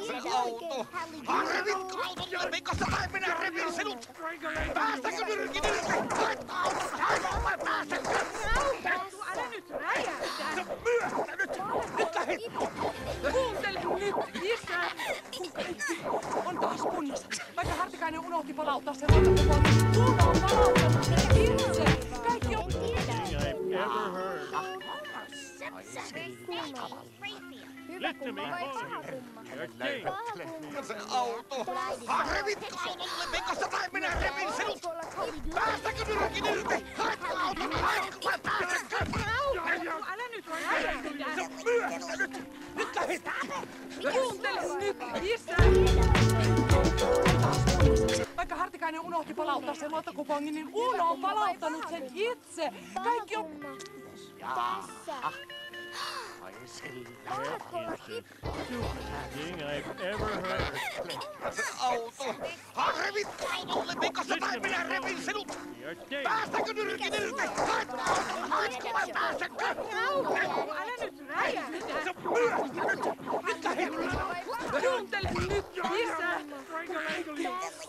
Se auto! Revitko autolle Mikosta tai minä revin sinut! Päästäkö nyrkin irti? Haetko auton! Haetko vai päästäkö? Älä nyt räjähdä! Se myöhästä nyt! Nyt lähit! Kuuntele nyt, isä! Kun kaikki on taas kunnossa. Vaikka Hartikainen unohti palauttaa sen luontokokoon, Uno on palauttanut sen itse. Kaikki on... Hyvä kumma vai paha kumma? Se auto! Revitko autolle Mikosta tai minä revin sinut! Päästäkö nyrkin irti? Haetko auton? Haetko vai päästäkö? Älä nyt räjähdä! Se myöhästä nyt! Nyt lähit! Kuuntele nyt, isä! Vaikka Hartikainen unohti palauttaa sen luottokupongin, niin Uno on palauttanut sen itse. Kaikki on... Tässä. Mahdatko olla hippo? Thing I've ever heard. Se auto! Revitko autolle Mikosta tai minä revin sinut! Päästäkö nyrkin irti? Haetko auton? Haetko vai päästäkö? Älä nyt räjähdä! Se myöhästä nyt! Nyt lähit! Kuuntele nyt, isä!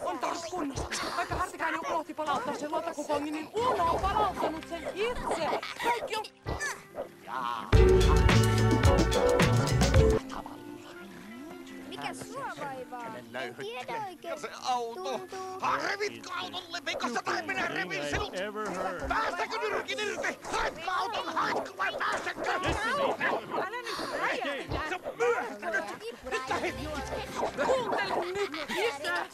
On taas kunnossa. Vaikka Hartikainen unohti palauttaa sen luottokupongin, niin Uno on palauttanut sen itse. Kaikki on... Mikä sua vaivaa? En tiedä oikein. Se auto! Revitko autolle Mikosta tai minä revin sinut! Päästäkö nyrkin irti? Haetko auton? Haetko vai päästäkö? Älä nyt räjähdä! Se myöhästä nyt! Nyt lähit! Kuuntele nyt, isä!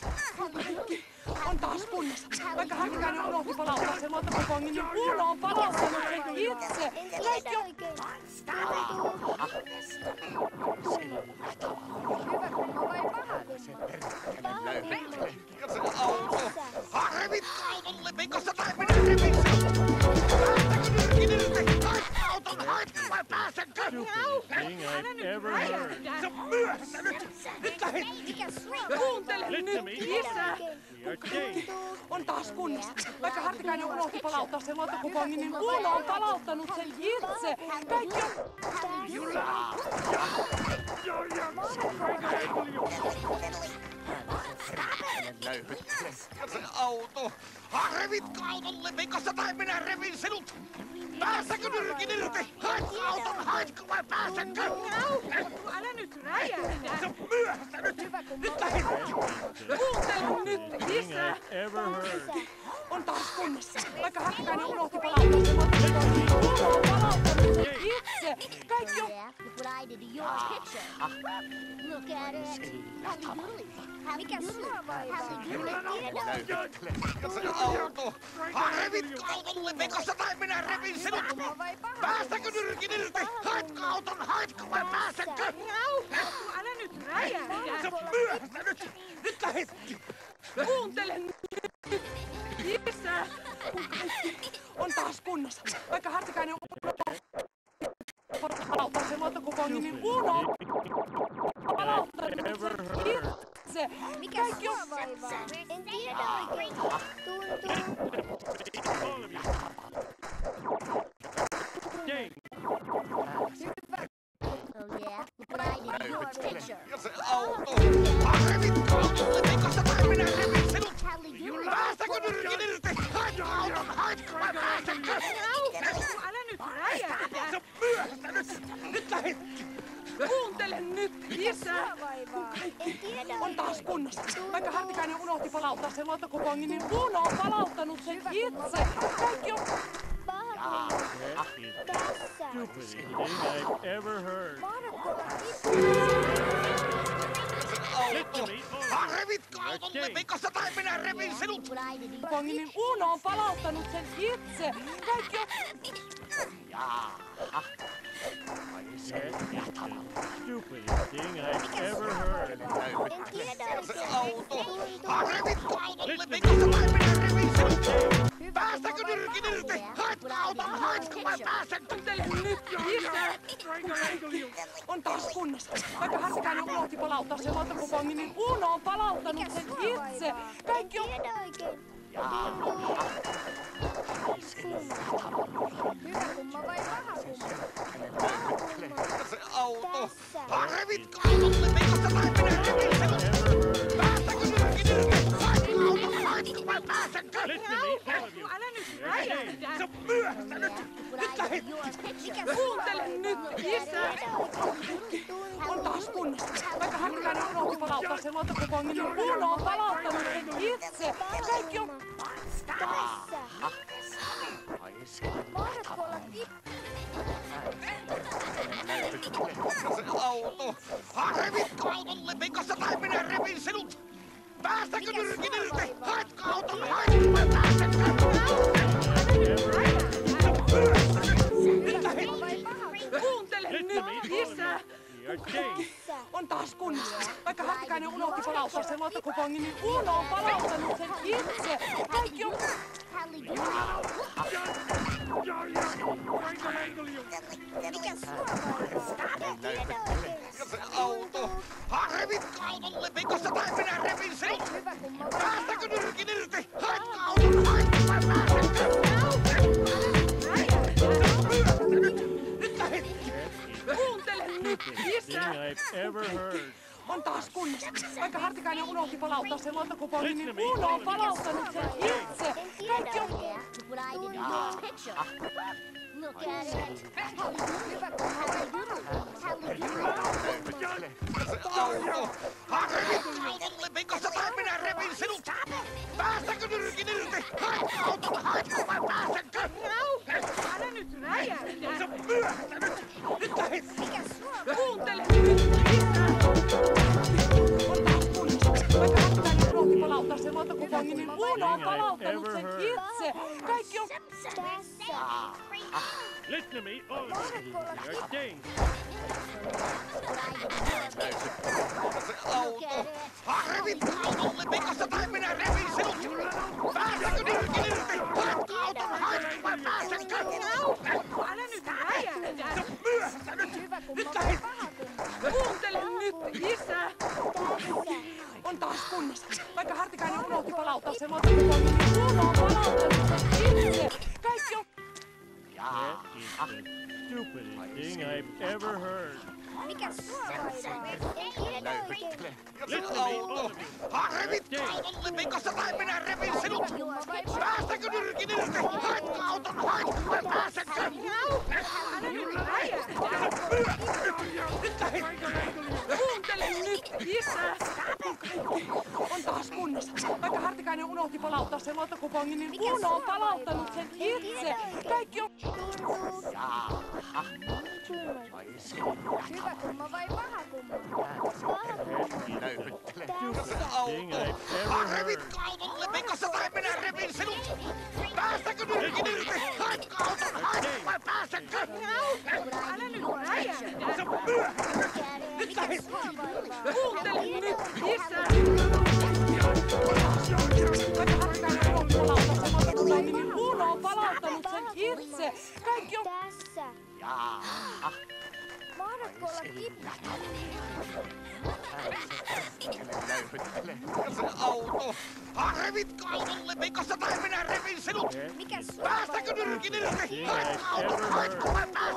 Kaikki on taas kunnossa. Vaikka Hartikainen unohti palauttaa sen luottokupongin, niin Uno on palauttanut sen itse. En tiedä oikein. Hyvä kumma vai paha kumma? Paha kumma. Se auto! Revitko autolle Mikosta tai minä revin sinut! Päästäkö nyrkin irti? Haetko auton? Haetko vai päästäkö? Thing I've ever heard. Se myöhässä nyt! Nyt lähit! Mikä sua Kuuntele nyt, isä! You're On taas kunnossa. Vaikka Hartikainen unohti palauttaa sen luottokupongin, niin Uno on palauttanut sen itse. Kaikki on... Se auto! Revitko autolle Mikosta tai minä revin sinut! Päästäkö nyrkin irti? Haetko auton? Haetko vai päästäkö? Älä nyt räjähdä! Se myöhästä nyt! Nyt lähit! Kuuntele nyt, thing isä! I've ever heard. On taas kunnossa. Vaikka Hartikainen unohti palauttaa sen luottokupongin, niin Uno on palauttanut sen itse. Kaikki on... Look what I did to your picture. Look at it. Mikä sua vaivaa? En tiedä oikein. Se auto! Revitko autolle Mikosta tai minä revin sinut! Kumma vai paha? Päästäkö nyrkin irti? Haetko auton? Haetko vai päästäkö? Älä nyt räjähdä! Se myöhästä nyt! Nyt lähit! Kuuntele nyt, isä! Kun kaikki on taas kunnossa. Vaikka Hartikainen palauttaa sen luottokupongin, niin Uno on palauttanut sen itse. Mikä sua vaivaa? En tiedä oikein. Tuntuu. Ding. Oh yeah. Look what I did to your picture. Se auto! Revitko autolle Mikosta tai minä revin sinut! Päästäkö nyrkin irti? Haetko auton? Haetko vai päästäkö? Älä nyt räjähdä! Se myöhästä nyt! Nyt lähit! Kuuntele nyt, isä! Sua vaivaa? En tiedä On taas kunnossa. Vaikka Hartikainen unohti palauttaa sen luottokupongin, niin Uno on palauttanut sen itse. Kaikki on... paha kumma. Tässä. Stupidest thing I've ever heard. Mahdatko olla hippo? Auto! Revitko autolle Mikosta tai minä revin sinut! Kupongin, niin Uno on palauttanut sen itse. Kaikki on... Stupidest thing I've ever heard. En tiedä Se oikein. auto! Revitko autolle Mikosta tai minä revin sinut! Päästäkö nyrkin irti? Haetko auton? Haetko vai päästäkö? Kuuntele nyt, isä! On taas kunnossa. Vaikka Hartikainen unohti palauttaa sen luottokupongin, niin Uno on palauttanut sen itse. Kaikki on... Tiedä oikein. Hyvä kumma vai paha kumma? Paha kumma. Se auto! Tässä. Revitko autolle Mikosta pekosta tai minä repin sinut! Päästäkö nyrki irti? Haetko auton, haetko vai pääsenkö? Listen to me, all of you. Älä nyt You're okay. räjähdä! Se on myöhässä nyt! Nyt lähet! Kuuntele nyt, isä! On taas kunnossa. Vaikka Hartikainen unohti palauttaa sen luontokupongin, niin Uno on palauttanut sen itse. Kaikki on... Mahdatko olla Se auto! Revitko autolle pekosta tai minä repin sinut! Päästäkö nyrkin irti? Haetko auton, haetko vai pääsenkö? Kuuntele nyt, isä! You're okay. On taas kunnossa. Vaikka Hartikainen unohti palauttaa sen luontokupongin, niin Uno on palauttanut sen itse. Kaikki on... Se auto! Revitko autolle pekosta tai minä repin sinut! Päästäkö nyrkin irti? Haetko auton, haetko vai pääsenkö? Nyt lähet! Kuuntele nyt, isä! Thing I've ever heard. On taas kunnossa. Vaikka Hartikainen unohti palauttaa sen luontokupongin, niin Uno on palauttanut sen itse. Kaikki on... What I did in your picture. Look at it. Se auto! Revitko autolle pekosta tai minä repin sinut! Päästäkö nyrkin irti? Haetko auton, haetko vai pääsenkö? Älä nyt räjähdä! Se on myöhässä nyt! Nyt lähet! Kuuntele nyt, isä! On taas kunnossa. Vaikka Hartikainen unohti palauttaa sen luontokupongin, niin Uno on palauttanut sen itse. Kaikki on... Listen to me, all of you. You're okay. Se auto! Revitko autolle pekosta tai minä repin sinut! Päästäkö nyrkin irti? Haetko auton, haetko vai pääsenkö? Älä nyt räjähdä! Se on myöhässä nyt! Nyt lähet! Kuuntele nyt, isä! On taas kunnossa. Vaikka Hartikainen unohti palauttaa sen luontokupongin, niin Uno on palauttanut sen itse. Kaikki on... That is the stupidest thing I've ever heard. Se auto! Revitko autolle pekosta tai minä repin sinut! Päästäkö nyrkin irti? Haetko auton, haetko vai pääsenkö? Älä nyt räjähdä! Nyt lähet! Kuuntele nyt, isä! On taas kunnossa. Vaikka Hartikainen unohti palauttaa sen luontokupongin, niin Uno on palauttanut sen itse. Kaikki on... Hyvä kumma vai paha kumma? Se Thing auto! I've ever heard. Revitko autolle pekosta tai minä repin sinut! Päästäkö nyrkin irti? Haetko auton, haetko vai pääsenkö? Älä nyt räjähdä! Se on myöhässä nyt! Nyt lähet! Kuuntele nyt, isä! Vaikka Hartikainen unohti palauttaa sen luontokupongin, niin Uno on palauttanut sen itse. Kaikki on... Tässä. Mahdatko olla Se auto! Revitko autolle pekosta tai minä repin sinut! Päästäkö nyrkin irti? Haetko auton, haetko vai pääsenkö?